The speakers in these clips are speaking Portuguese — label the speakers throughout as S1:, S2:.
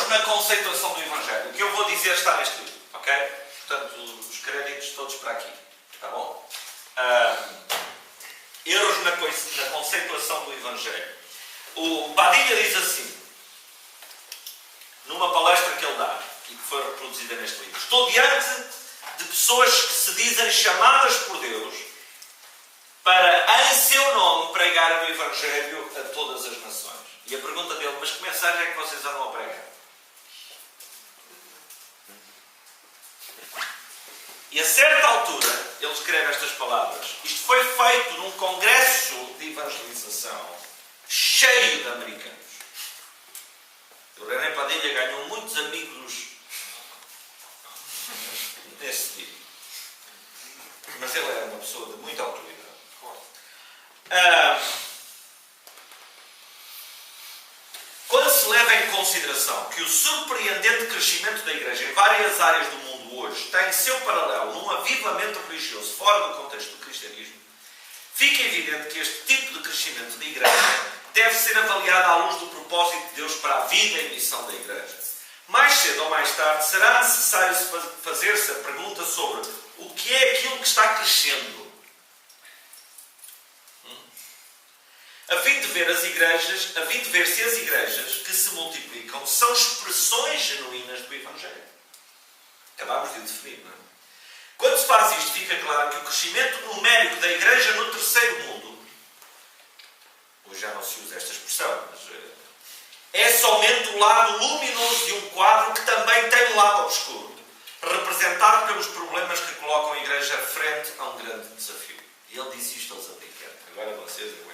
S1: erros na conceituação do Evangelho. O que eu vou dizer está neste livro, ok? Portanto, os créditos todos para aqui, está bom? Erros na conceituação do Evangelho. O Padilha diz assim, numa palestra que ele dá, e que foi reproduzida neste livro: estou diante de pessoas que se dizem chamadas por Deus para, em seu nome, pregar o Evangelho a todas as nações. E a pergunta dele: mas que mensagem é que vocês andam a pregar? E a certa altura, ele escreve estas palavras. Isto foi feito num congresso de evangelização cheio de americanos. O René Padilha ganhou muitos amigos nesse tipo. Mas ele era uma pessoa de muita autoridade. Quando se leva em consideração que o surpreendente crescimento da Igreja em várias áreas do mundo hoje tem seu paralelo num avivamento religioso fora do contexto do cristianismo, fica evidente que este tipo de crescimento da Igreja deve ser avaliado à luz do propósito de Deus para a vida e missão da Igreja. Mais cedo ou mais tarde será necessário fazer-se a pergunta sobre o que é aquilo que está crescendo, a fim de ver se as igrejas que se multiplicam são expressões genuínas do Evangelho. Acabámos de o definir, não é? Quando se faz isto, fica claro que o crescimento numérico da Igreja no terceiro mundo, hoje já não se usa esta expressão, mas é somente o lado luminoso de um quadro que também tem um lado obscuro, representado pelos problemas que colocam a Igreja frente a um grande desafio. E ele disse isto aos americanos. Agora vocês aguentam.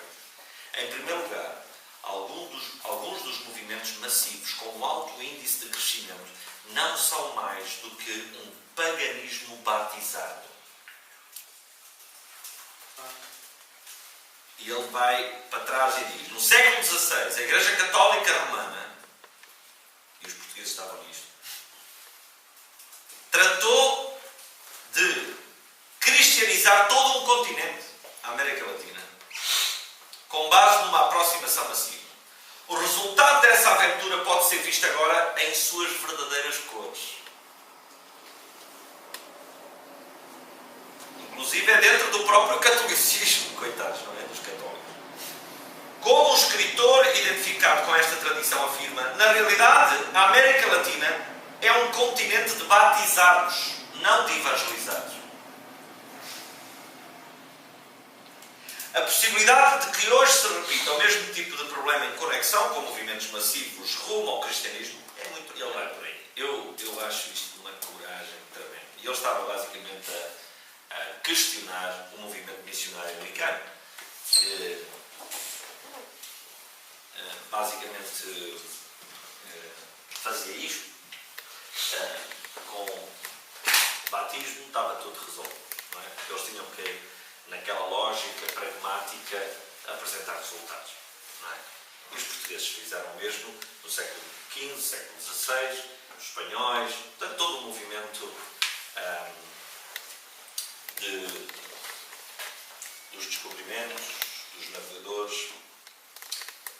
S1: Em primeiro lugar, alguns dos movimentos massivos com um alto índice de crescimento não são mais do que um paganismo batizado. E ele vai para trás e diz: no século XVI, a Igreja Católica Romana, e os portugueses estavam nisto, tratou de cristianizar todo um continente, a América Latina, com base numa aproximação massiva. O resultado dessa aventura pode ser visto agora em suas verdadeiras cores. Inclusive é dentro do próprio catolicismo, coitados, não é? Dos católicos. Como um escritor identificado com esta tradição afirma, na realidade, a América Latina é um continente de batizados, não de evangelizados. A possibilidade de que hoje se repita o mesmo tipo de problema em conexão com movimentos massivos rumo ao cristianismo é muito... Ele vai por aí. Eu acho isto de uma coragem tremenda. E ele estava basicamente a questionar o movimento missionário americano, que basicamente fazia isto. Com batismo estava tudo resolvido. Não é? Eles tinham que, naquela lógica pragmática, apresentar resultados. Não é? E os portugueses fizeram o mesmo no século XV, século XVI, os espanhóis, portanto, todo o movimento dos descobrimentos, dos navegadores,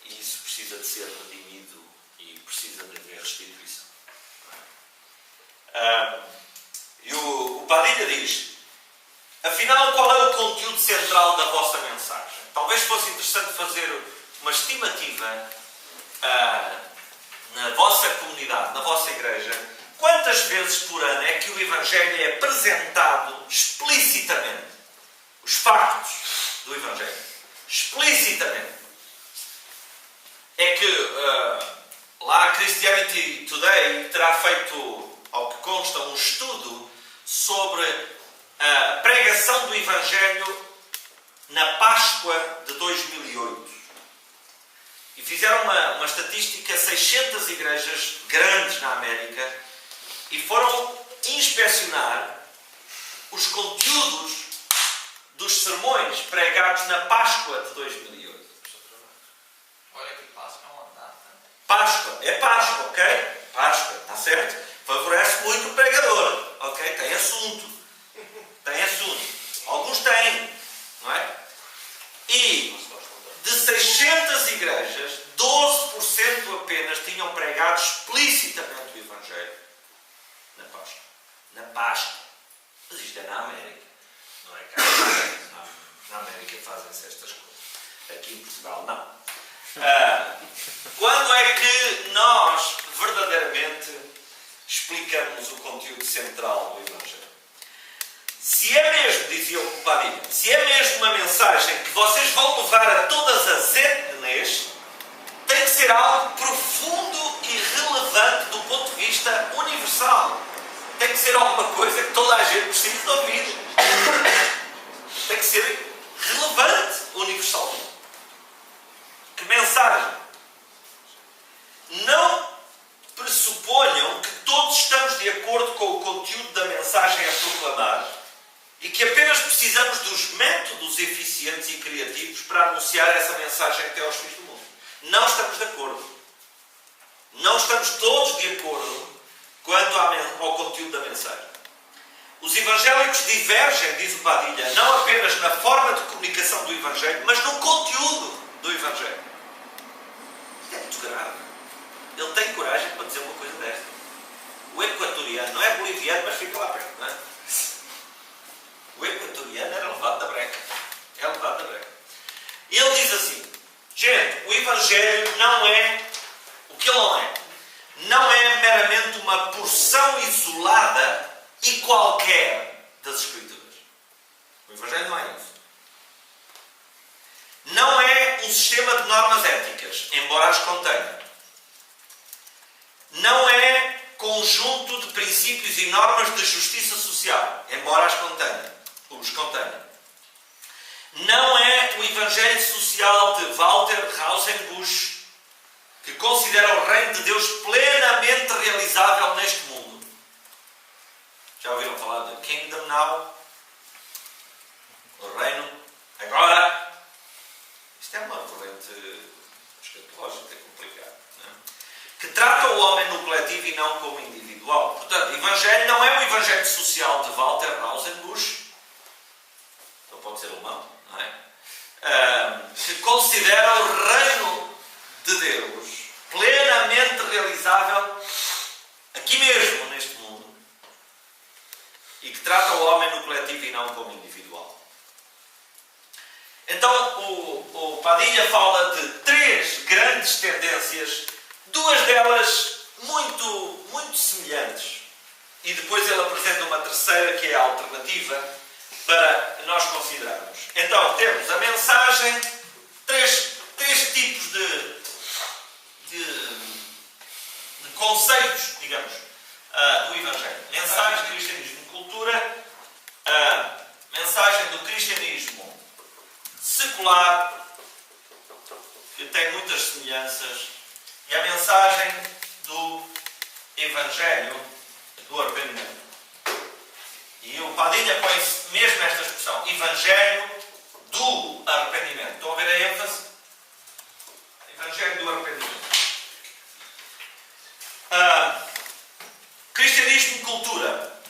S1: e isso precisa de ser redimido e precisa de haver restituição. E o Padilha diz: afinal, qual é o conteúdo central da vossa mensagem? Talvez fosse interessante fazer uma estimativa na vossa comunidade, na vossa igreja. Quantas vezes por ano é que o Evangelho é apresentado explicitamente? Os factos do Evangelho. Explicitamente. É que lá a Christianity Today terá feito, ao que consta, um estudo sobre a pregação do Evangelho na Páscoa de 2008. E fizeram uma estatística: 600 igrejas grandes na América, e foram inspecionar os conteúdos dos sermões pregados na Páscoa de 2008.
S2: Olha que Páscoa é uma data.
S1: Páscoa, é Páscoa, ok? Páscoa, está certo? Favorece muito o pregador, ok? Tem assunto. Tem assunto. Alguns têm, não é? E de 600 igrejas, 12% apenas tinham pregado explicitamente quando é que nós verdadeiramente explicamos o conteúdo central do Evangelho? Se é mesmo, dizia o Padilha, se é mesmo uma mensagem que vocês vão levar a todas as etnias, tem que ser algo profundo e relevante do ponto de vista universal. Tem que ser alguma coisa que toda a gente precisa de ouvir. Tem que ser relevante universalmente. Que mensagem? Não pressuponham que todos estamos de acordo com o conteúdo da mensagem a proclamar e que apenas precisamos dos métodos eficientes e criativos para anunciar essa mensagem até aos fins do mundo. Não estamos de acordo. Não estamos todos de acordo quanto ao conteúdo da mensagem. Os evangélicos divergem, diz o Padilha, não apenas na forma de comunicação do Evangelho, mas no conteúdo do Evangelho. Isto é muito grave. Ele tem coragem para dizer uma coisa desta. O equatoriano não é boliviano, mas fica lá perto, não é? O equatoriano era levado da breca. É levado da breca. E ele diz assim, gente, o Evangelho não é o que ele não é. Não é meramente uma porção isolada e qualquer das Escrituras. O Evangelho não é isso. Não é um sistema de normas éticas, embora as contenha. Não é conjunto de princípios e normas de justiça social, embora os contenha. Não é o Evangelho social de Walter Rausenbusch, que considera o reino de Deus plenamente realizável neste mundo. Já ouviram falar de Kingdom Now? O reino agora. Isto é uma corrente escatológica complicada, não é? Que trata o homem no coletivo e não como individual. Portanto, o Evangelho não é o Evangelho social de Walter Rausenbusch, não pode ser alemão, não é? Que considera o reino de Deus plenamente realizável aqui mesmo, neste mundo, e que trata o homem no coletivo e não como individual. Então, o Padilha fala de 3 grandes tendências, 2 delas muito semelhantes, e depois ele apresenta uma terceira que é a alternativa para nós considerarmos. Então, temos a mensagem, 3 tipos de conceitos, digamos, do Evangelho. Mensagem, cristianismo, cultura, mensagem do cristianismo secular, que tem muitas semelhanças, e a mensagem do Evangelho do arrependimento. E o Padilha põe mesmo esta expressão, Evangelho do arrependimento. Estão a ver a ênfase? Evangelho do arrependimento. Cristianismo e cultura.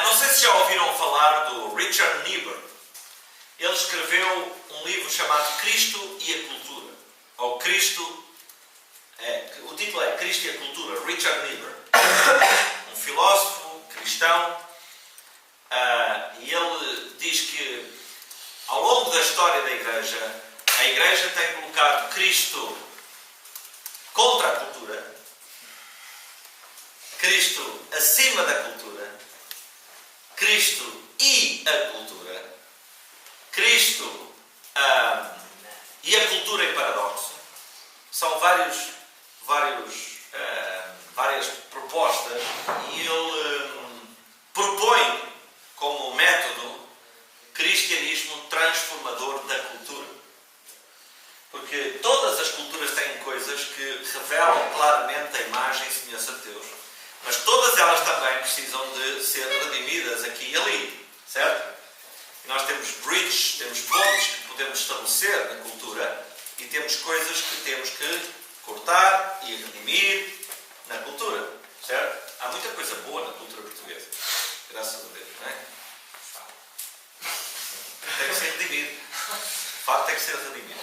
S1: Não sei se já ouviram falar do Richard Niebuhr. Ele escreveu um livro chamado Cristo e a Cultura. Ou Cristo... o título é Cristo e a Cultura. Richard Niebuhr. Um filósofo cristão. E ele diz que ao longo da história da Igreja, a Igreja tem colocado Cristo contra a cultura, Cristo acima da cultura, Cristo e a cultura, Cristo e a cultura em paradoxo. São várias propostas e ele propõe como método cristianismo transformador da cultura. Porque todas as culturas têm coisas que revelam claramente a imagem e semelhança de Deus. Mas todas elas também precisam de ser redimidas aqui e ali. Certo? E nós temos bridges, temos pontes que podemos estabelecer na cultura e temos coisas que temos que cortar e redimir na cultura. Certo? Há muita coisa boa na cultura portuguesa. Graças a Deus, não é? Tem que ser redimido. O facto tem que ser redimido.